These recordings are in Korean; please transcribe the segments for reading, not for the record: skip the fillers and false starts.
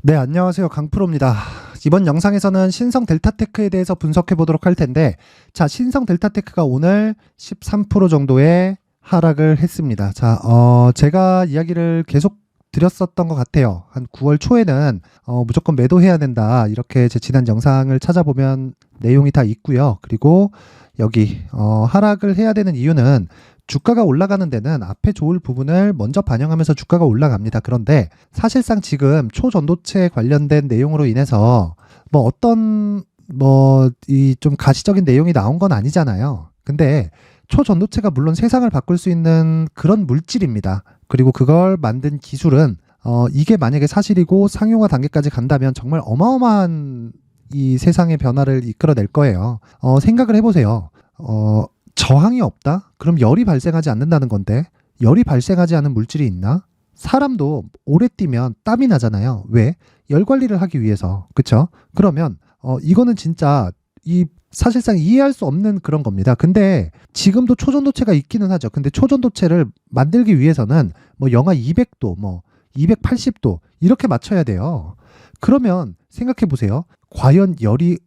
네, 안녕하세요. 강프로입니다. 이번 영상에서는 신성 델타테크에 대해서 분석해 보도록 할 텐데, 자, 신성 델타테크가 오늘 13% 정도의 하락을 했습니다. 자, 제가 이야기를 계속 드렸었던 것 같아요. 한 9월 초에는 무조건 매도해야 된다. 이렇게 제 지난 영상을 찾아보면 내용이 다 있고요. 그리고 여기 하락을 해야 되는 이유는 주가가 올라가는 데는 앞에 좋을 부분을 먼저 반영하면서 주가가 올라갑니다. 그런데 사실상 지금 초전도체 관련된 내용으로 인해서 뭐 어떤 이 좀 가시적인 내용이 나온 건 아니잖아요. 근데 초전도체가 물론 세상을 바꿀 수 있는 그런 물질입니다. 그리고 그걸 만든 기술은 이게 만약에 사실이고 상용화 단계까지 간다면 정말 어마어마한 이 세상의 변화를 이끌어낼 거예요. 생각을 해보세요. 저항이 없다? 그럼 열이 발생하지 않는다는 건데, 열이 발생하지 않은 물질이 있나? 사람도 오래 뛰면 땀이 나잖아요. 왜? 열 관리를 하기 위해서. 그쵸? 그러면 이거는 진짜 사실상 이해할 수 없는 그런 겁니다. 근데 지금도 초전도체가 있기는 하죠. 근데 초전도체를 만들기 위해서는 뭐 영하 200도, 뭐 280도 이렇게 맞춰야 돼요. 그러면 생각해 보세요. 과연 열이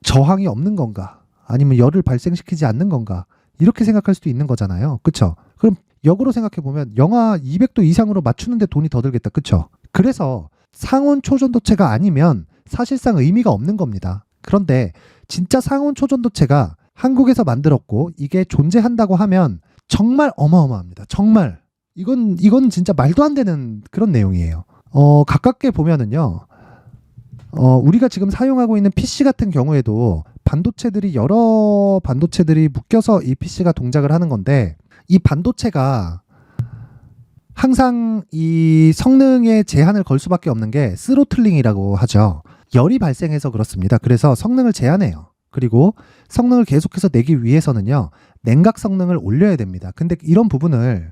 저항이 없는 건가? 아니면 열을 발생시키지 않는 건가? 이렇게 생각할 수도 있는 거잖아요. 그쵸? 그럼 역으로 생각해 보면 영하 200도 이상으로 맞추는데 돈이 더 들겠다. 그쵸? 그래서 상온 초전도체가 아니면 사실상 의미가 없는 겁니다. 그런데 진짜 상온 초전도체가 한국에서 만들었고 이게 존재한다고 하면 정말 어마어마합니다. 정말. 이건 진짜 말도 안 되는 그런 내용이에요. 가깝게 보면은요. 우리가 지금 사용하고 있는 PC 같은 경우에도 여러 반도체들이 묶여서 이 PC가 동작을 하는 건데, 이 반도체가 항상 이 성능에 제한을 걸 수밖에 없는 게 스로틀링이라고 하죠. 열이 발생해서 그렇습니다. 그래서 성능을 제한해요. 그리고 성능을 계속해서 내기 위해서는요, 냉각 성능을 올려야 됩니다. 근데 이런 부분을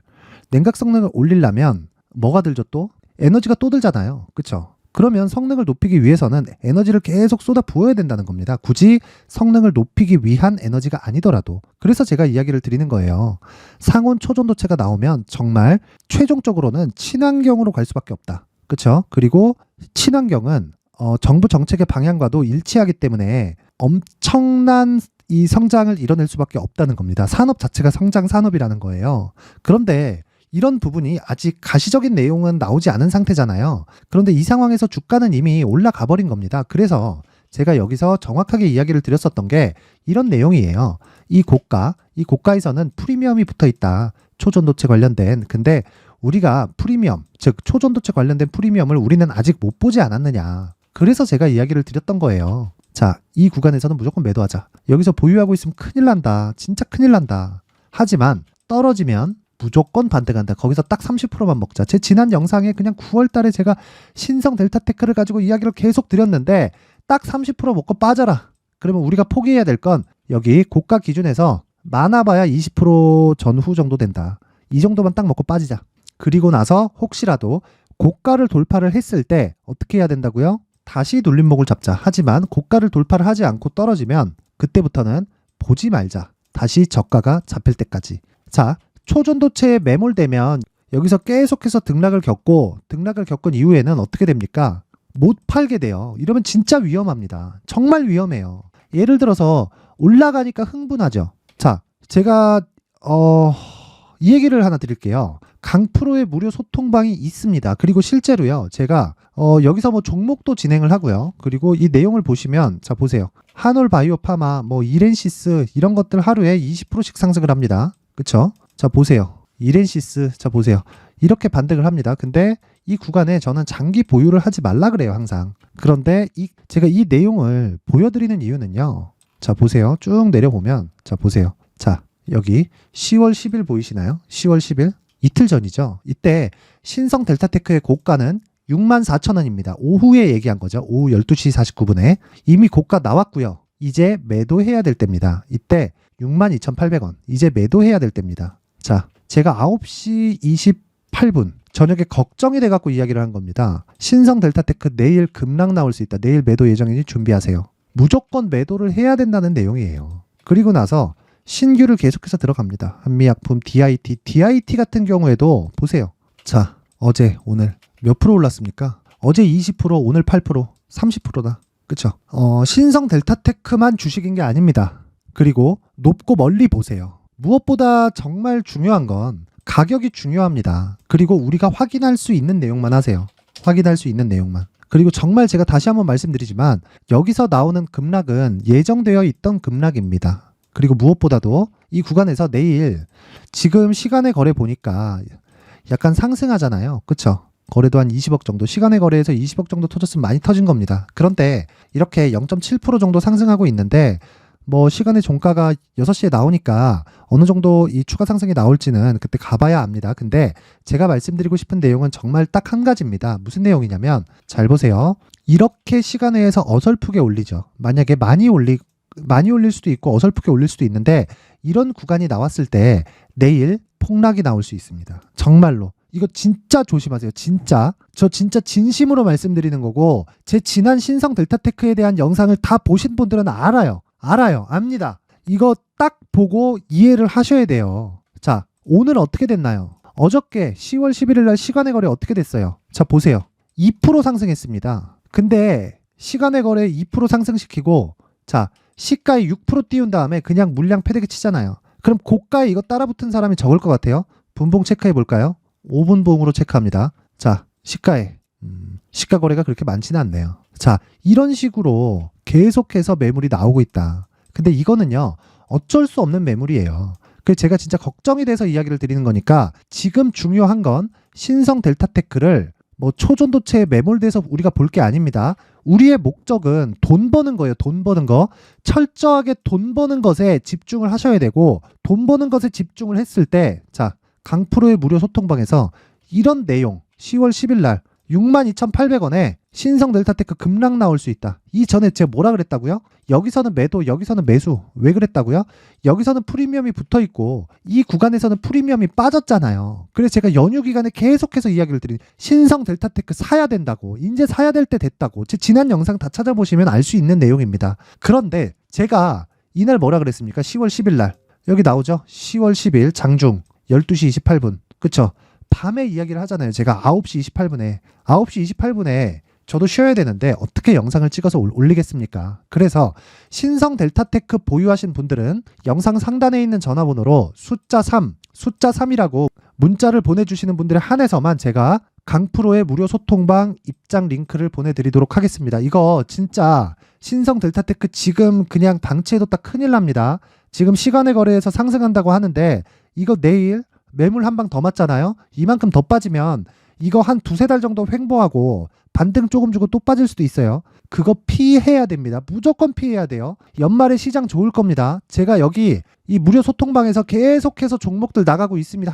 냉각 성능을 올리려면 뭐가 들죠 또? 에너지가 또 들잖아요. 그쵸? 그러면 성능을 높이기 위해서는 에너지를 계속 쏟아 부어야 된다는 겁니다. 굳이 성능을 높이기 위한 에너지가 아니더라도. 그래서 제가 이야기를 드리는 거예요. 상온 초전도체가 나오면 정말 최종적으로는 친환경으로 갈 수밖에 없다. 그렇죠? 그리고 친환경은 정부 정책의 방향과도 일치하기 때문에 엄청난 이 성장을 이뤄낼 수밖에 없다는 겁니다. 산업 자체가 성장 산업이라는 거예요. 그런데 이런 부분이 아직 가시적인 내용은 나오지 않은 상태잖아요. 그런데 이 상황에서 주가는 이미 올라가 버린 겁니다. 그래서 제가 여기서 정확하게 이야기를 드렸었던 게 이런 내용이에요. 이 고가에서는 프리미엄이 붙어 있다. 초전도체 관련된. 근데 우리가 프리미엄, 즉 초전도체 관련된 프리미엄을 우리는 아직 못 보지 않았느냐. 그래서 제가 이야기를 드렸던 거예요. 자, 이 구간에서는 무조건 매도하자. 여기서 보유하고 있으면 큰일 난다. 진짜 큰일 난다. 하지만 떨어지면 무조건 반대 간다. 거기서 딱 30%만 먹자. 제 지난 영상에 그냥 9월 달에 제가 신성 델타테크를 가지고 이야기를 계속 드렸는데 딱 30% 먹고 빠져라. 그러면 우리가 포기해야 될 건 여기 고가 기준에서 많아봐야 20% 전후 정도 된다. 이 정도만 딱 먹고 빠지자. 그리고 나서 혹시라도 고가를 돌파를 했을 때 어떻게 해야 된다고요? 다시 눌림목을 잡자. 하지만 고가를 돌파를 하지 않고 떨어지면 그때부터는 보지 말자. 다시 저가가 잡힐 때까지. 자, 초전도체에 매몰되면 여기서 계속해서 등락을 겪은 이후에는 어떻게 됩니까? 못 팔게 돼요. 이러면 진짜 위험합니다. 정말 위험해요. 예를 들어서 올라가니까 흥분하죠. 자, 제가 이 얘기를 하나 드릴게요. 강프로의 무료 소통방이 있습니다. 그리고 실제로요, 제가 여기서 뭐 종목도 진행을 하고요. 그리고 이 내용을 보시면, 자 보세요. 한올바이오파마, 뭐 이렌시스 이런 것들 하루에 20%씩 상승을 합니다. 그쵸? 자 보세요. 이렌시스 자 보세요. 이렇게 반등을 합니다. 근데 이 구간에 저는 장기 보유를 하지 말라 그래요. 항상. 그런데 제가 이 내용을 보여드리는 이유는요. 자 보세요. 쭉 내려보면 자 보세요. 자 여기 10월 10일 보이시나요? 10월 10일 이틀 전이죠. 이때 신성 델타테크의 고가는 64,000원입니다. 오후에 얘기한 거죠. 오후 12시 49분에 이미 고가 나왔고요. 이제 매도해야 될 때입니다. 이때 62,800원. 이제 매도해야 될 때입니다. 자, 제가 9시 28분 저녁에 걱정이 돼갖고 이야기를 한 겁니다. 신성 델타테크 내일 급락 나올 수 있다. 내일 매도 예정이니 준비하세요. 무조건 매도를 해야 된다는 내용이에요. 그리고 나서 신규를 계속해서 들어갑니다. 한미약품, DIT 같은 경우에도 보세요. 자, 어제 오늘 몇 프로 올랐습니까? 어제 20%, 오늘 8%, 30%다. 그쵸? 신성 델타테크만 주식인 게 아닙니다. 그리고 높고 멀리 보세요. 무엇보다 정말 중요한 건 가격이 중요합니다. 그리고 우리가 확인할 수 있는 내용만 하세요. 확인할 수 있는 내용만. 그리고 정말 제가 다시 한번 말씀드리지만 여기서 나오는 급락은 예정되어 있던 급락입니다. 그리고 무엇보다도 이 구간에서 내일 지금 시간의 거래 보니까 약간 상승하잖아요. 그쵸? 거래도 한 20억 정도, 시간의 거래에서 20억 정도 터졌으면 많이 터진 겁니다. 그런데 이렇게 0.7% 정도 상승하고 있는데 뭐 시간의 종가가 6시에 나오니까 어느 정도 이 추가 상승이 나올지는 그때 가봐야 압니다. 근데 제가 말씀드리고 싶은 내용은 정말 딱 한 가지입니다. 무슨 내용이냐면 잘 보세요. 이렇게 시간외에서 어설프게 올리죠. 만약에 많이 올릴 수도 있고 어설프게 올릴 수도 있는데 이런 구간이 나왔을 때 내일 폭락이 나올 수 있습니다. 정말로. 이거 진짜 조심하세요. 진짜. 저 진짜 진심으로 말씀드리는 거고 제 지난 신성 델타테크에 대한 영상을 다 보신 분들은 알아요. 압니다. 이거 딱 보고 이해를 하셔야 돼요. 자, 오늘 어떻게 됐나요? 어저께 10월 11일 날 시간의 거래 어떻게 됐어요? 자, 보세요. 2% 상승했습니다. 근데 시간의 거래 2% 상승시키고 자, 시가에 6% 띄운 다음에 그냥 물량 패대기 치잖아요. 그럼 고가에 이거 따라붙은 사람이 적을 것 같아요? 분봉 체크해 볼까요? 5분봉으로 체크합니다. 자, 시가에 시가 거래가 그렇게 많지는 않네요. 자, 이런 식으로 계속해서 매물이 나오고 있다. 근데 이거는요, 어쩔 수 없는 매물이에요. 그래서 제가 진짜 걱정이 돼서 이야기를 드리는 거니까 지금 중요한 건 신성 델타테크를 뭐 초전도체에 매몰돼서 우리가 볼 게 아닙니다. 우리의 목적은 돈 버는 거예요. 돈 버는 거. 철저하게 돈 버는 것에 집중을 하셔야 되고 돈 버는 것에 집중을 했을 때 자, 강프로의 무료 소통방에서 이런 내용 10월 10일 날 62,800원에 신성 델타테크 급락 나올 수 있다. 이전에 제가 뭐라 그랬다고요? 여기서는 매도, 여기서는 매수. 왜 그랬다고요? 여기서는 프리미엄이 붙어있고 이 구간에서는 프리미엄이 빠졌잖아요. 그래서 제가 연휴 기간에 계속해서 이야기를 드린 신성 델타테크 사야 된다고. 이제 사야 될 때 됐다고. 제 지난 영상 다 찾아보시면 알 수 있는 내용입니다. 그런데 제가 이날 뭐라 그랬습니까? 10월 10일 날. 여기 나오죠? 10월 10일 장중 12시 28분. 그쵸? 밤에 이야기를 하잖아요. 제가 9시 28분에 저도 쉬어야 되는데 어떻게 영상을 찍어서 올리겠습니까? 그래서 신성 델타테크 보유하신 분들은 영상 상단에 있는 전화번호로 숫자 3이라고 문자를 보내주시는 분들에 한해서만 제가 강프로의 무료 소통방 입장 링크를 보내드리도록 하겠습니다. 이거 진짜 신성 델타테크 지금 그냥 방치해뒀다 큰일 납니다. 지금 시간의 거래에서 상승한다고 하는데 이거 내일 매물 한 방 더 맞잖아요. 이만큼 더 빠지면 이거 한 두세 달 정도 횡보하고 반등 조금 주고 또 빠질 수도 있어요. 그거 피해야 됩니다. 무조건 피해야 돼요. 연말에 시장 좋을 겁니다. 제가 여기 이 무료 소통방에서 계속해서 종목들 나가고 있습니다.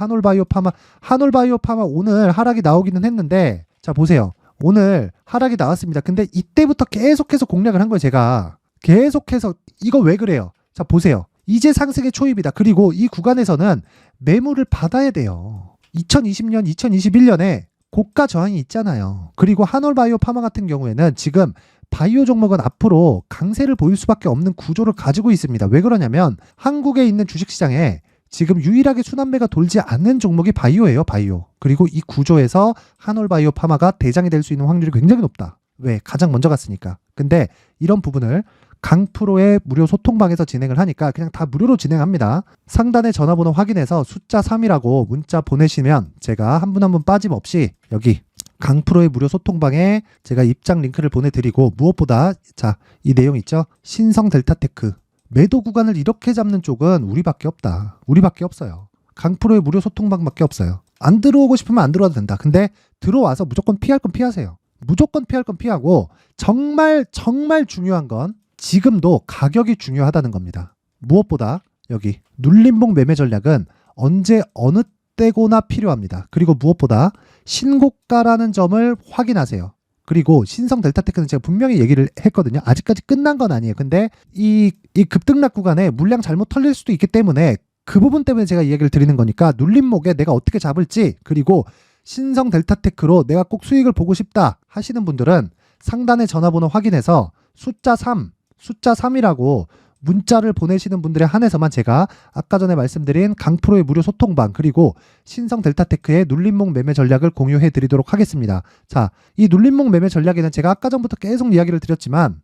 한올바이오파마 오늘 하락이 나오기는 했는데 자 보세요. 오늘 하락이 나왔습니다. 근데 이때부터 계속해서 공략을 한 거예요. 제가 계속해서 이거 왜 그래요? 자 보세요. 이제 상승의 초입이다. 그리고 이 구간에서는 매물을 받아야 돼요. 2020년, 2021년에 고가 저항이 있잖아요. 그리고 한올바이오파마 같은 경우에는 지금 바이오 종목은 앞으로 강세를 보일 수밖에 없는 구조를 가지고 있습니다. 왜 그러냐면 한국에 있는 주식시장에 지금 유일하게 순환매가 돌지 않는 종목이 바이오예요. 바이오. 그리고 이 구조에서 한올바이오파마가 대장이 될 수 있는 확률이 굉장히 높다. 왜? 가장 먼저 갔으니까. 근데 이런 부분을 강프로의 무료 소통방에서 진행을 하니까 그냥 다 무료로 진행합니다. 상단의 전화번호 확인해서 숫자 3이라고 문자 보내시면 제가 한 분 한 분 빠짐없이 여기 강프로의 무료 소통방에 제가 입장 링크를 보내드리고 무엇보다 자, 이 내용 있죠? 신성 델타테크 매도 구간을 이렇게 잡는 쪽은 우리밖에 없다. 우리밖에 없어요. 강프로의 무료 소통방밖에 없어요. 안 들어오고 싶으면 안 들어와도 된다. 근데 들어와서 무조건 피할 건 피하세요. 무조건 피할 건 피하고 정말 중요한 건 지금도 가격이 중요하다는 겁니다. 무엇보다 여기 눌림목 매매 전략은 언제 어느 때고나 필요합니다. 그리고 무엇보다 신고가라는 점을 확인하세요. 그리고 신성 델타테크는 제가 분명히 얘기를 했거든요. 아직까지 끝난 건 아니에요. 근데 이 급등락 구간에 물량 잘못 털릴 수도 있기 때문에 그 부분 때문에 제가 이야기를 드리는 거니까 눌림목에 내가 어떻게 잡을지 그리고 신성 델타테크로 내가 꼭 수익을 보고 싶다 하시는 분들은 상단의 전화번호 확인해서 숫자 3이라고 문자를 보내시는 분들에 한해서만 제가 아까 전에 말씀드린 강프로의 무료 소통방 그리고 신성 델타테크의 눌림목 매매 전략을 공유해 드리도록 하겠습니다. 자, 이 눌림목 매매 전략에는 제가 아까 전부터 계속 이야기를 드렸지만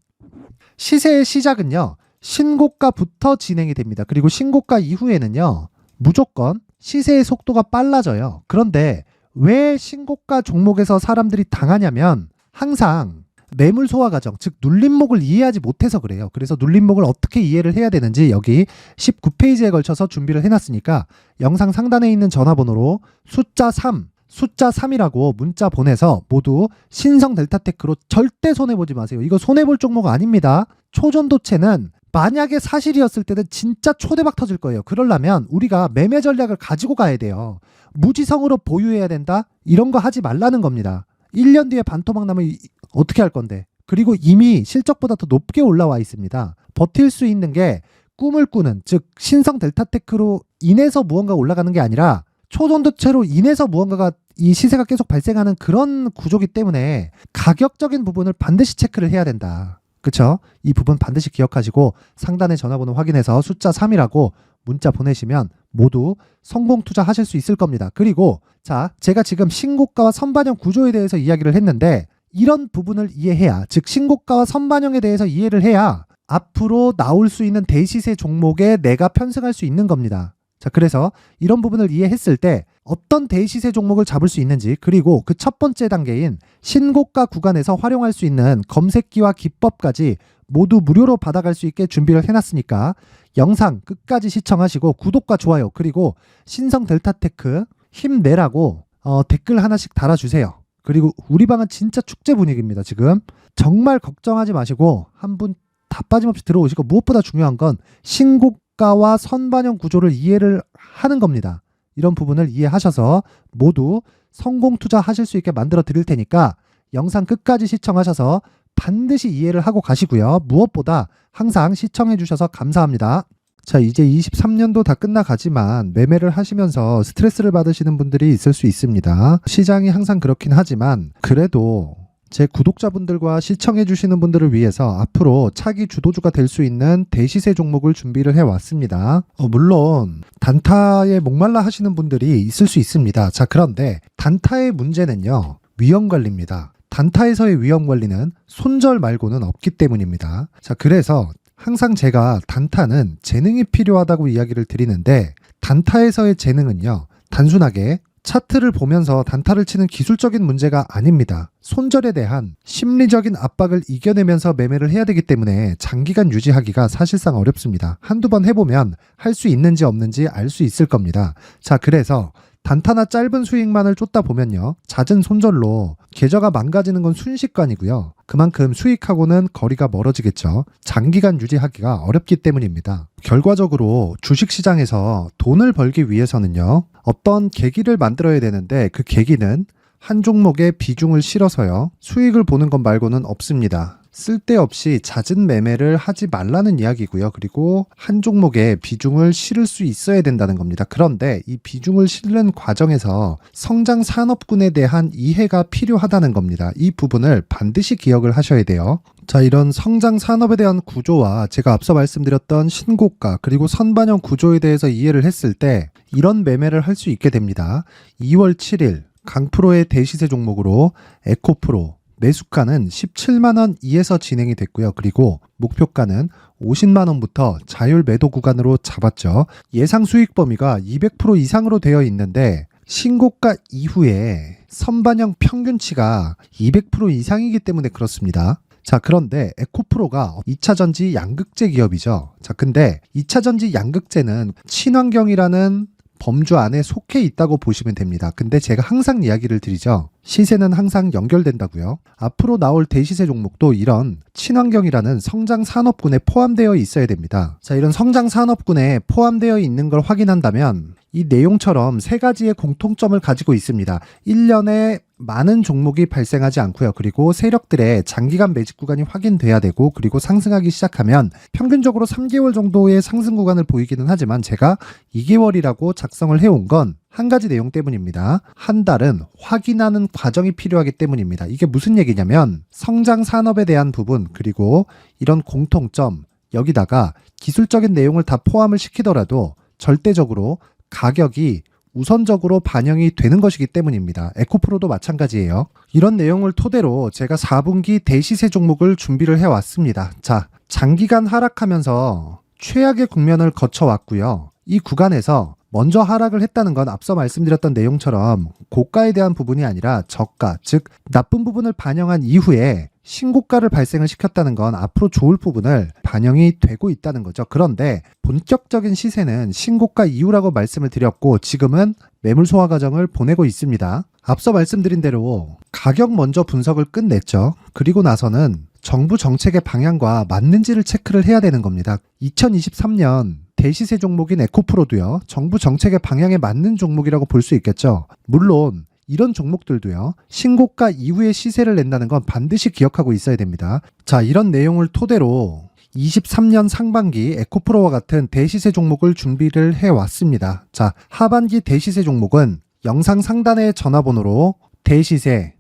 시세의 시작은요, 신고가부터 진행이 됩니다. 그리고 신고가 이후에는요, 무조건 시세의 속도가 빨라져요. 그런데 왜 신고가 종목에서 사람들이 당하냐면 항상 매물 소화 과정, 즉 눌림목을 이해하지 못해서 그래요. 그래서 눌림목을 어떻게 이해를 해야 되는지 여기 19페이지에 걸쳐서 준비를 해놨으니까 영상 상단에 있는 전화번호로 숫자 3이라고 문자 보내서 모두 신성 델타테크로 절대 손해보지 마세요. 이거 손해볼 종목 아닙니다. 초전도체는 만약에 사실이었을 때는 진짜 초대박 터질 거예요. 그러려면 우리가 매매 전략을 가지고 가야 돼요. 무지성으로 보유해야 된다? 이런 거 하지 말라는 겁니다. 1년 뒤에 반토막 나면 어떻게 할 건데? 그리고 이미 실적보다 더 높게 올라와 있습니다. 버틸 수 있는 게 꿈을 꾸는, 즉 신성 델타테크로 인해서 무언가 올라가는 게 아니라 초전도체로 인해서 무언가가 이 시세가 계속 발생하는 그런 구조기 때문에 가격적인 부분을 반드시 체크를 해야 된다. 그쵸? 이 부분 반드시 기억하시고 상단의 전화번호 확인해서 숫자 3이라고 문자 보내시면 모두 성공 투자하실 수 있을 겁니다. 그리고 자, 제가 지금 신고가와 선반영 구조에 대해서 이야기를 했는데 이런 부분을 이해해야, 즉 신고가와 선반영에 대해서 이해를 해야 앞으로 나올 수 있는 대시세 종목에 내가 편승할 수 있는 겁니다. 자, 그래서 이런 부분을 이해했을 때 어떤 대시세 종목을 잡을 수 있는지, 그리고 그 첫 번째 단계인 신고가 구간에서 활용할 수 있는 검색기와 기법까지 모두 무료로 받아갈 수 있게 준비를 해놨으니까 영상 끝까지 시청하시고 구독과 좋아요 그리고 신성 델타테크 힘내라고 댓글 하나씩 달아주세요. 그리고 우리 방은 진짜 축제 분위기입니다. 지금 정말 걱정하지 마시고 한 분 다 빠짐없이 들어오시고, 무엇보다 중요한 건 신고가와 선반영 구조를 이해를 하는 겁니다. 이런 부분을 이해하셔서 모두 성공 투자하실 수 있게 만들어 드릴 테니까 영상 끝까지 시청하셔서 반드시 이해를 하고 가시고요. 무엇보다 항상 시청해 주셔서 감사합니다. 자, 이제 23년도 다 끝나가지만 매매를 하시면서 스트레스를 받으시는 분들이 있을 수 있습니다. 시장이 항상 그렇긴 하지만 그래도 제 구독자분들과 시청해 주시는 분들을 위해서 앞으로 차기 주도주가 될 수 있는 대시세 종목을 준비를 해왔습니다. 물론 단타에 목말라 하시는 분들이 있을 수 있습니다. 자, 그런데 단타의 문제는요, 위험관리입니다. 단타에서의 위험관리는 손절 말고는 없기 때문입니다. 자, 그래서 항상 제가 단타는 재능이 필요하다고 이야기를 드리는데 단타에서의 재능은요, 단순하게 차트를 보면서 단타를 치는 기술적인 문제가 아닙니다. 손절에 대한 심리적인 압박을 이겨내면서 매매를 해야 되기 때문에 장기간 유지하기가 사실상 어렵습니다. 한두 번 해보면 할 수 있는지 없는지 알 수 있을 겁니다. 자, 그래서 단타나 짧은 수익만을 쫓다 보면요, 잦은 손절로 계좌가 망가지는 건 순식간이고요. 그만큼 수익하고는 거리가 멀어지겠죠. 장기간 유지하기가 어렵기 때문입니다. 결과적으로 주식시장에서 돈을 벌기 위해서는요, 어떤 계기를 만들어야 되는데 그 계기는 한 종목에 비중을 실어서요, 수익을 보는 것 말고는 없습니다. 쓸데없이 잦은 매매를 하지 말라는 이야기고요. 그리고 한 종목에 비중을 실을 수 있어야 된다는 겁니다. 그런데 이 비중을 실는 과정에서 성장 산업군에 대한 이해가 필요하다는 겁니다. 이 부분을 반드시 기억을 하셔야 돼요. 자, 이런 성장 산업에 대한 구조와 제가 앞서 말씀드렸던 신고가 그리고 선반영 구조에 대해서 이해를 했을 때 이런 매매를 할 수 있게 됩니다. 2월 7일 강프로의 대시세 종목으로 에코프로 매수가는 17만원 이에서 진행이 됐고요. 그리고 목표가는 50만원부터 자율 매도 구간으로 잡았죠. 예상 수익 범위가 200% 이상으로 되어 있는데 신고가 이후에 선반영 평균치가 200% 이상이기 때문에 그렇습니다. 자, 그런데 에코프로가 2차전지 양극재 기업이죠. 자, 근데 2차전지 양극재는 친환경이라는 범주 안에 속해 있다고 보시면 됩니다. 근데 제가 항상 이야기를 드리죠. 시세는 항상 연결된다고요. 앞으로 나올 대시세 종목도 이런 친환경이라는 성장 산업군에 포함되어 있어야 됩니다. 자, 이런 성장 산업군에 포함되어 있는 걸 확인한다면 이 내용처럼 세 가지의 공통점을 가지고 있습니다. 1년에 많은 종목이 발생하지 않고요. 그리고 세력들의 장기간 매집 구간이 확인돼야 되고, 그리고 상승하기 시작하면 평균적으로 3개월 정도의 상승 구간을 보이기는 하지만 제가 2개월이라고 작성을 해온 건 한 가지 내용 때문입니다. 한 달은 확인하는 과정이 필요하기 때문입니다. 이게 무슨 얘기냐면 성장 산업에 대한 부분, 그리고 이런 공통점, 여기다가 기술적인 내용을 다 포함을 시키더라도 절대적으로 가격이 우선적으로 반영이 되는 것이기 때문입니다. 에코프로도 마찬가지예요. 이런 내용을 토대로 제가 4분기 대시세 종목을 준비를 해왔습니다. 자, 장기간 하락하면서 최악의 국면을 거쳐왔고요. 이 구간에서 먼저 하락을 했다는 건 앞서 말씀드렸던 내용처럼 고가에 대한 부분이 아니라 저가, 즉 나쁜 부분을 반영한 이후에 신고가를 발생을 시켰다는 건 앞으로 좋을 부분을 반영이 되고 있다는 거죠. 그런데 본격적인 시세는 신고가 이후라고 말씀을 드렸고 지금은 매물 소화 과정을 보내고 있습니다. 앞서 말씀드린 대로 가격 먼저 분석을 끝냈죠. 그리고 나서는 정부 정책의 방향과 맞는지를 체크를 해야 되는 겁니다. 2023년 대시세 종목인 에코프로도요, 정부 정책의 방향에 맞는 종목이라고 볼 수 있겠죠. 물론 이런 종목들도요, 신고가 이후에 시세를 낸다는 건 반드시 기억하고 있어야 됩니다. 자, 이런 내용을 토대로 23년 상반기 에코프로와 같은 대시세 종목을 준비를 해왔습니다. 자, 하반기 대시세 종목은 영상 상단의 전화번호로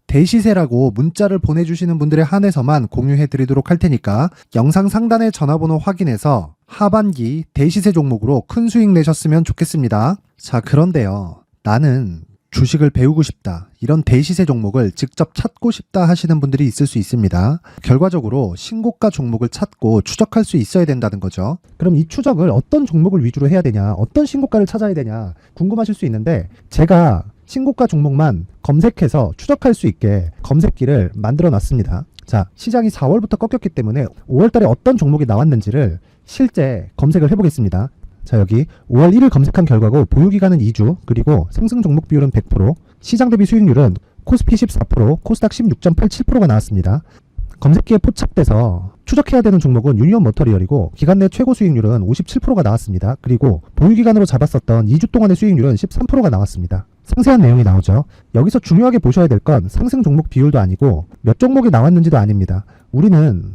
대시세라고 문자를 보내주시는 분들에 한해서만 공유해드리도록 할 테니까 영상 상단의 전화번호 확인해서 하반기 대시세 종목으로 큰 수익 내셨으면 좋겠습니다. 자, 그런데요, 나는 주식을 배우고 싶다, 이런 대시세 종목을 직접 찾고 싶다 하시는 분들이 있을 수 있습니다. 결과적으로 신고가 종목을 찾고 추적할 수 있어야 된다는 거죠. 그럼 이 추적을 어떤 종목을 위주로 해야 되냐, 어떤 신고가를 찾아야 되냐 궁금하실 수 있는데, 제가 신고가 종목만 검색해서 추적할 수 있게 검색기를 만들어 놨습니다. 자, 시장이 4월부터 꺾였기 때문에 5월 달에 어떤 종목이 나왔는지를 실제 검색을 해보겠습니다. 자, 여기 5월 1일 검색한 결과고 보유기간은 2주, 그리고 상승 종목 비율은 100%, 시장 대비 수익률은 코스피 14%, 코스닥 16.87%가 나왔습니다. 검색기에 포착돼서 추적해야 되는 종목은 유니온 머터리얼이고 기간 내 최고 수익률은 57%가 나왔습니다. 그리고 보유기간으로 잡았었던 2주 동안의 수익률은 13%가 나왔습니다. 상세한 내용이 나오죠. 여기서 중요하게 보셔야 될 건 상승 종목 비율도 아니고 몇 종목이 나왔는지도 아닙니다. 우리는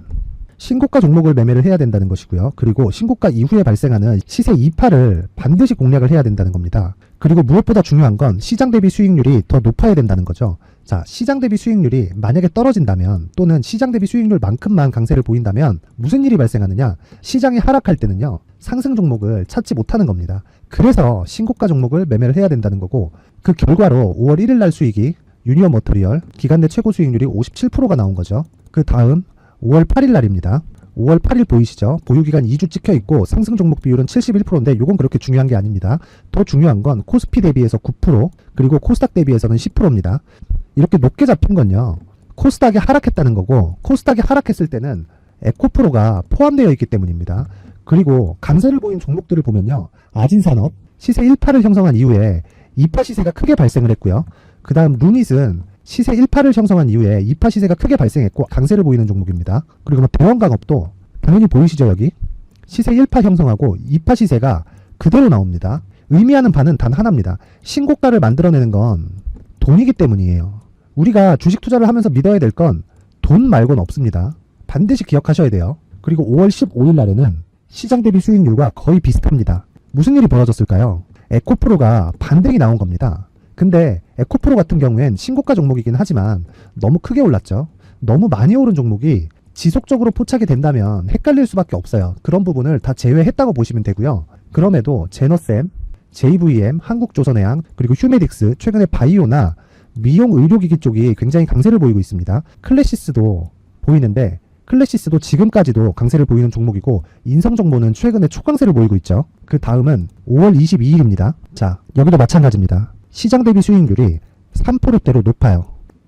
신고가 종목을 매매를 해야 된다는 것이고요. 그리고 신고가 이후에 발생하는 시세 이파를 반드시 공략을 해야 된다는 겁니다. 그리고 무엇보다 중요한 건 시장 대비 수익률이 더 높아야 된다는 거죠. 자, 시장 대비 수익률이 만약에 떨어진다면, 또는 시장 대비 수익률만큼만 강세를 보인다면 무슨 일이 발생하느냐? 시장이 하락할 때는요, 상승 종목을 찾지 못하는 겁니다. 그래서 신고가 종목을 매매를 해야 된다는 거고, 그 결과로 5월 1일 날 수익이 유니온 머터리얼 기간 내 최고 수익률이 57%가 나온 거죠. 그 다음 5월 8일 날입니다. 5월 8일 보이시죠? 보유기간 2주 찍혀 있고 상승 종목 비율은 71%인데 이건 그렇게 중요한 게 아닙니다. 더 중요한 건 코스피 대비해서 9%, 그리고 코스닥 대비해서는 10%입니다. 이렇게 높게 잡힌 건요, 코스닥이 하락했다는 거고, 코스닥이 하락했을 때는 에코프로가 포함되어 있기 때문입니다. 그리고 강세를 보인 종목들을 보면요, 아진산업 시세 1파를 형성한 이후에 2파 시세가 크게 발생을 했고요. 그 다음 루닛은 시세 1파를 형성한 이후에 2파 시세가 크게 발생했고 강세를 보이는 종목입니다. 그리고 대원강업도 당연히 보이시죠? 여기 시세 1파 형성하고 2파 시세가 그대로 나옵니다. 의미하는 바는 단 하나입니다. 신고가를 만들어내는 건 돈이기 때문이에요. 우리가 주식 투자를 하면서 믿어야 될 건 돈 말고는 없습니다. 반드시 기억하셔야 돼요. 그리고 5월 15일 날에는 시장 대비 수익률과 거의 비슷합니다. 무슨 일이 벌어졌을까요? 에코프로가 반등이 나온 겁니다. 근데 에코프로 같은 경우엔 신고가 종목이긴 하지만 너무 크게 올랐죠. 너무 많이 오른 종목이 지속적으로 포착이 된다면 헷갈릴 수밖에 없어요. 그런 부분을 다 제외했다고 보시면 되고요. 그럼에도 제너셈, JVM, 한국조선해양, 그리고 휴메딕스, 최근에 바이오나 미용 의료기기 쪽이 굉장히 강세를 보이고 있습니다. 클래시스도 보이는데, 클래시스도 지금까지도 강세를 보이는 종목이고, 인성정보는 최근에 초강세를 보이고 있죠. 그 다음은 5월 22일입니다. 자, 여기도 마찬가지입니다. 시장 대비 수익률이 3%대로 높아요.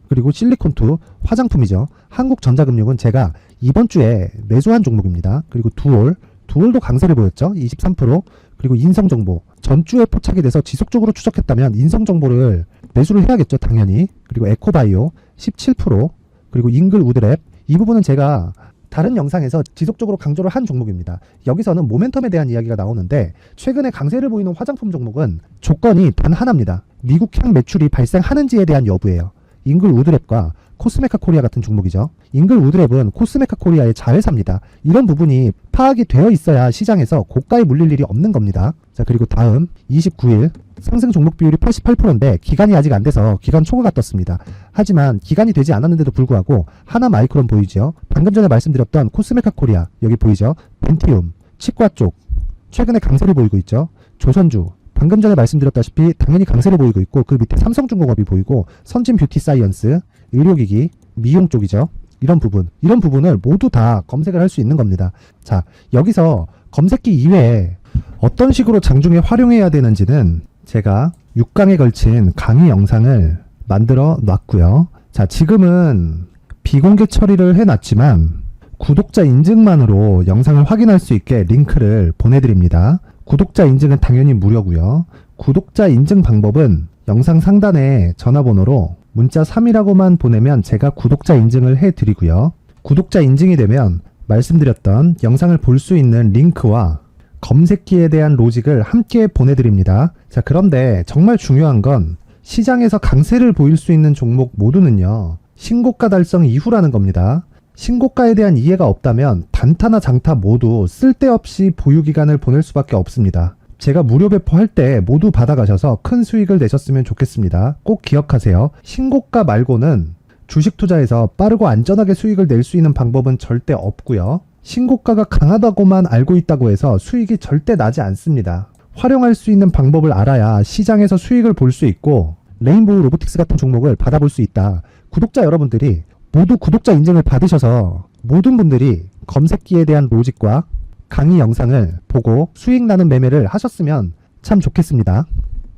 그리고 실리콘2 화장품이죠. 한국전자금융은 제가 이번 주에 매수한 종목입니다. 그리고 두올도 강세를 보였죠. 23%. 그리고 인성정보 전주에 포착이 돼서 지속적으로 추적했다면 인성정보를 매수를 해야겠죠, 당연히. 그리고 에코바이오 17%. 그리고 잉글우드랩, 이 부분은 제가 다른 영상에서 지속적으로 강조를 한 종목입니다. 여기서는 모멘텀에 대한 이야기가 나오는데, 최근에 강세를 보이는 화장품 종목은 조건이 단 하나입니다. 미국 향 매출이 발생하는지에 대한 여부예요. 잉글우드랩과 코스메카 코리아 같은 종목이죠. 잉글우드랩은 코스메카 코리아의 자회사입니다. 이런 부분이 파악이 되어 있어야 시장에서 고가에 물릴 일이 없는 겁니다. 자, 그리고 다음 29일 상승 종목 비율이 88%인데 기간이 아직 안 돼서 기간 초과가 떴습니다. 하지만 기간이 되지 않았는데도 불구하고 하나마이크론 보이죠. 방금 전에 말씀드렸던 코스메카 코리아 여기 보이죠. 벤티움, 치과 쪽 최근에 강세를 보이고 있죠. 조선주 방금 전에 말씀드렸다시피 당연히 강세를 보이고 있고 그 밑에 삼성중공업이 보이고 선진 뷰티 사이언스, 의료기기, 미용 쪽이죠. 이런 부분을 모두 다 검색을 할 수 있는 겁니다. 자, 여기서 검색기 이외에 어떤 식으로 장중에 활용해야 되는지는 제가 6강에 걸친 강의 영상을 만들어 놨고요. 자, 지금은 비공개 처리를 해놨지만 구독자 인증만으로 영상을 확인할 수 있게 링크를 보내드립니다. 구독자 인증은 당연히 무료고요. 구독자 인증 방법은 영상 상단에 전화번호로 문자 3이라고만 보내면 제가 구독자 인증을 해드리고요. 구독자 인증이 되면 말씀드렸던 영상을 볼 수 있는 링크와 검색기에 대한 로직을 함께 보내드립니다. 자, 그런데 정말 중요한 건 시장에서 강세를 보일 수 있는 종목 모두는요. 신고가 달성 이후라는 겁니다. 신고가에 대한 이해가 없다면 단타나 장타 모두 쓸데없이 보유기간을 보낼 수밖에 없습니다. 제가 무료 배포할 때 모두 받아가셔서 큰 수익을 내셨으면 좋겠습니다. 꼭 기억하세요. 신고가 말고는 주식 투자에서 빠르고 안전하게 수익을 낼 수 있는 방법은 절대 없고요. 신고가가 강하다고만 알고 있다고 해서 수익이 절대 나지 않습니다. 활용할 수 있는 방법을 알아야 시장에서 수익을 볼 수 있고 레인보우 로보틱스 같은 종목을 받아볼 수 있다. 구독자 여러분들이 모두 구독자 인증을 받으셔서 모든 분들이 검색기에 대한 로직과 강의 영상을 보고 수익 나는 매매를 하셨으면 참 좋겠습니다.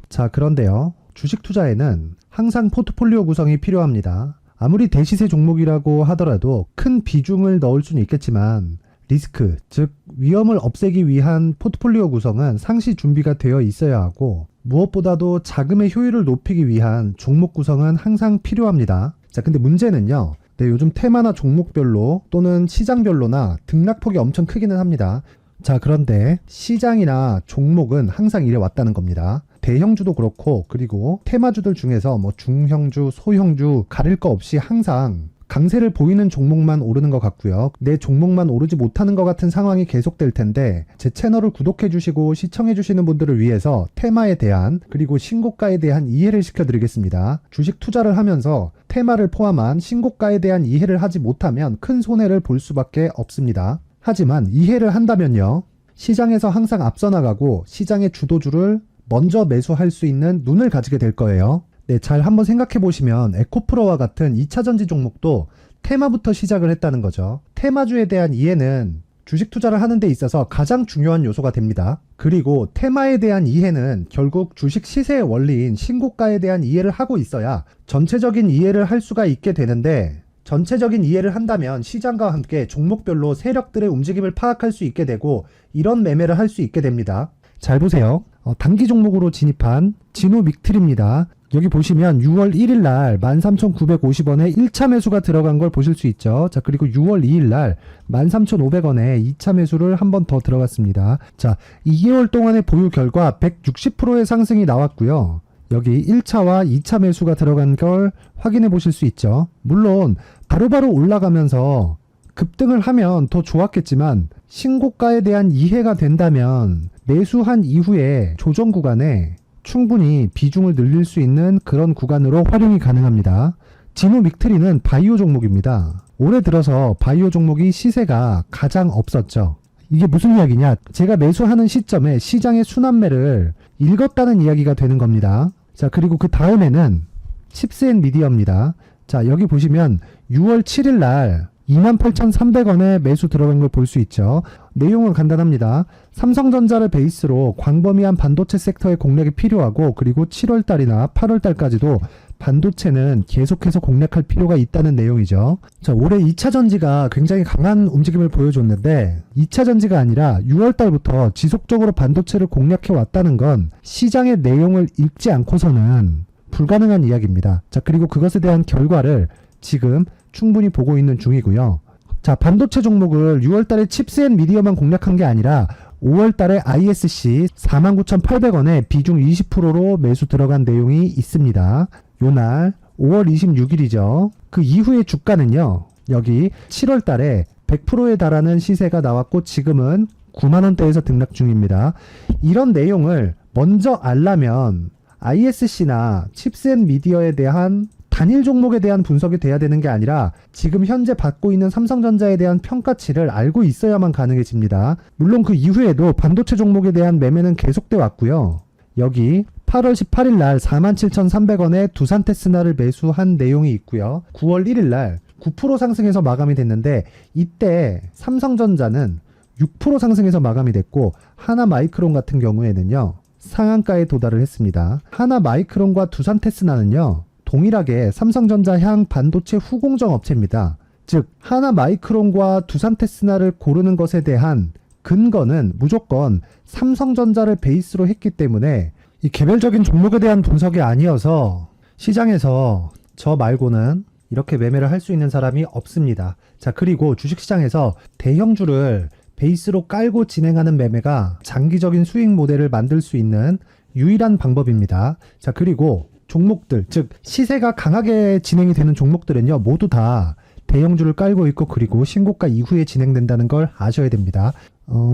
자, 그런데요. 주식 투자에는 항상 포트폴리오 구성이 필요합니다. 아무리 대시세 종목이라고 하더라도 큰 비중을 넣을 수는 있겠지만 리스크, 즉 위험을 없애기 위한 포트폴리오 구성은 상시 준비가 되어 있어야 하고 무엇보다도 자금의 효율을 높이기 위한 종목 구성은 항상 필요합니다. 자, 근데 문제는요. 네, 요즘 테마나 종목별로 또는 시장별로나 등락폭이 엄청 크기는 합니다. 자, 그런데 시장이나 종목은 항상 이래 왔다는 겁니다. 대형주도 그렇고 그리고 테마주들 중에서 뭐 중형주, 소형주 가릴 거 없이 항상 강세를 보이는 종목만 오르는 것 같고요. 내 종목만 오르지 못하는 것 같은 상황이 계속될 텐데 제 채널을 구독해 주시고 시청해 주시는 분들을 위해서 테마에 대한 그리고 신고가에 대한 이해를 시켜드리겠습니다. 주식 투자를 하면서 테마를 포함한 신고가에 대한 이해를 하지 못하면 큰 손해를 볼 수밖에 없습니다. 하지만 이해를 한다면요. 시장에서 항상 앞서 나가고 시장의 주도주를 먼저 매수할 수 있는 눈을 가지게 될 거예요. 네, 잘 한번 생각해 보시면 에코프로와 같은 2차전지 종목도 테마부터 시작을 했다는 거죠. 테마주에 대한 이해는 주식 투자를 하는 데 있어서 가장 중요한 요소가 됩니다. 그리고 테마에 대한 이해는 결국 주식 시세의 원리인 신고가에 대한 이해를 하고 있어야 전체적인 이해를 할 수가 있게 되는데 전체적인 이해를 한다면 시장과 함께 종목별로 세력들의 움직임을 파악할 수 있게 되고 이런 매매를 할 수 있게 됩니다. 잘 보세요. 단기 종목으로 진입한 진우 믹틀입니다. 여기 보시면 6월 1일 날 13,950원에 1차 매수가 들어간 걸 보실 수 있죠. 자, 그리고 6월 2일 날 13,500원에 2차 매수를 한 번 더 들어갔습니다. 자, 2개월 동안의 보유 결과 160%의 상승이 나왔고요. 여기 1차와 2차 매수가 들어간 걸 확인해 보실 수 있죠. 물론 바로바로 올라가면서 급등을 하면 더 좋았겠지만 신고가에 대한 이해가 된다면 매수한 이후에 조정 구간에 충분히 비중을 늘릴 수 있는 그런 구간으로 활용이 가능합니다. 진우 믹트리는 바이오 종목입니다. 올해 들어서 바이오 종목이 시세가 가장 없었죠. 이게 무슨 이야기냐? 제가 매수하는 시점에 시장의 순환매를 읽었다는 이야기가 되는 겁니다. 자, 그리고 그 다음에는 칩스앤미디어입니다. 자, 여기 보시면 6월 7일 날 28,300원에 매수 들어간 걸 볼 수 있죠. 내용은 간단합니다. 삼성전자를 베이스로 광범위한 반도체 섹터의 공략이 필요하고 그리고 7월달이나 8월달까지도 반도체는 계속해서 공략할 필요가 있다는 내용이죠. 자, 올해 2차전지가 굉장히 강한 움직임을 보여줬는데 2차전지가 아니라 6월달부터 지속적으로 반도체를 공략해 왔다는 건 시장의 내용을 읽지 않고서는 불가능한 이야기입니다. 자, 그리고 그것에 대한 결과를 지금 충분히 보고 있는 중이고요. 자, 반도체 종목을 6월달에 칩스앤미디어만 공략한 게 아니라 5월달에 ISC 49,800원에 비중 20%로 매수 들어간 내용이 있습니다. 요날 5월 26일이죠. 그 이후의 주가는요. 여기 7월 달에 100%에 달하는 시세가 나왔고 지금은 9만원대에서 등락 중입니다. 이런 내용을 먼저 알려면 ISC나 칩스앤미디어에 대한 단일 종목에 대한 분석이 돼야 되는 게 아니라 지금 현재 받고 있는 삼성전자에 대한 평가치를 알고 있어야만 가능해집니다. 물론 그 이후에도 반도체 종목에 대한 매매는 계속돼 왔고요. 여기 8월 18일 날 47,300원에 두산 테스나를 매수한 내용이 있고요. 9월 1일 날 9% 상승해서 마감이 됐는데 이때 삼성전자는 6% 상승해서 마감이 됐고 하나마이크론 같은 경우에는요. 상한가에 도달을 했습니다. 하나마이크론과 두산 테스나는요. 동일하게 삼성전자 향 반도체 후공정 업체입니다. 즉 하나마이크론과 두산 테스나를 고르는 것에 대한 근거는 무조건 삼성전자를 베이스로 했기 때문에 이 개별적인 종목에 대한 분석이 아니어서 시장에서 저 말고는 이렇게 매매를 할 수 있는 사람이 없습니다. 자, 그리고 주식시장에서 대형주를 베이스로 깔고 진행하는 매매가 장기적인 수익 모델을 만들 수 있는 유일한 방법입니다. 자, 그리고 종목들, 즉 시세가 강하게 진행이 되는 종목들은요, 모두 다 대형주를 깔고 있고 그리고 신고가 이후에 진행된다는 걸 아셔야 됩니다.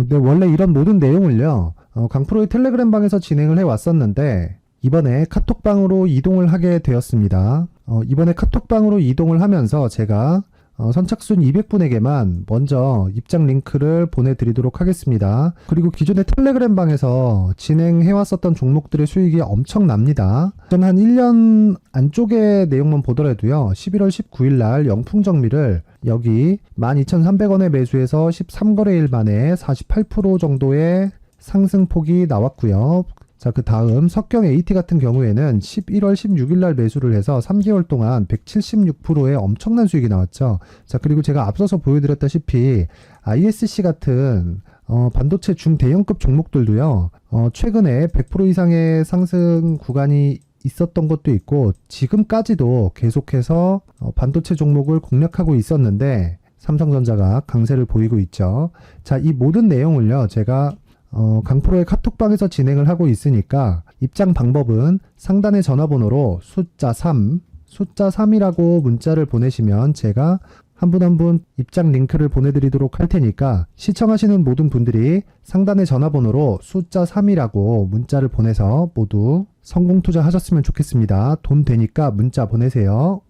네, 원래 이런 모든 내용을요, 강프로의 텔레그램 방에서 진행을 해왔었는데 이번에 카톡방으로 이동을 하게 되었습니다. 이번에 카톡방으로 이동을 하면서 제가 선착순 200분에게만 먼저 입장 링크를 보내드리도록 하겠습니다. 그리고 기존의 텔레그램 방에서 진행해왔었던 종목들의 수익이 엄청납니다. 전 한 1년 안쪽의 내용만 보더라도요. 11월 19일 날 영풍정밀을 여기 12,300원에 매수해서 13거래일 만에 48% 정도의 상승폭이 나왔고요. 자, 그 다음 석경 AT 같은 경우에는 11월 16일 날 매수를 해서 3개월 동안 176%의 엄청난 수익이 나왔죠. 자, 그리고 제가 앞서서 보여드렸다시피 ISC 같은 반도체 중대형급 종목들도요. 최근에 100% 이상의 상승 구간이 있었던 것도 있고 지금까지도 계속해서 반도체 종목을 공략하고 있었는데 삼성전자가 강세를 보이고 있죠. 자, 이 모든 내용을요. 제가 강프로의 카톡방에서 진행을 하고 있으니까 입장 방법은 상단의 전화번호로 숫자 3이라고 문자를 보내시면 제가 한 분 한 분 입장 링크를 보내드리도록 할 테니까 시청하시는 모든 분들이 상단의 전화번호로 숫자 3이라고 문자를 보내서 모두 성공 투자하셨으면 좋겠습니다. 돈 되니까 문자 보내세요.